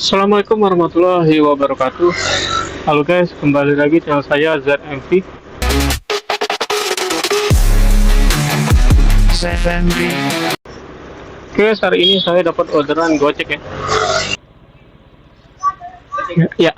Assalamualaikum warahmatullahi wabarakatuh. Halo guys, kembali lagi channel saya ZMV. Oke, hari ini saya dapat orderan Gojek ya. Ya,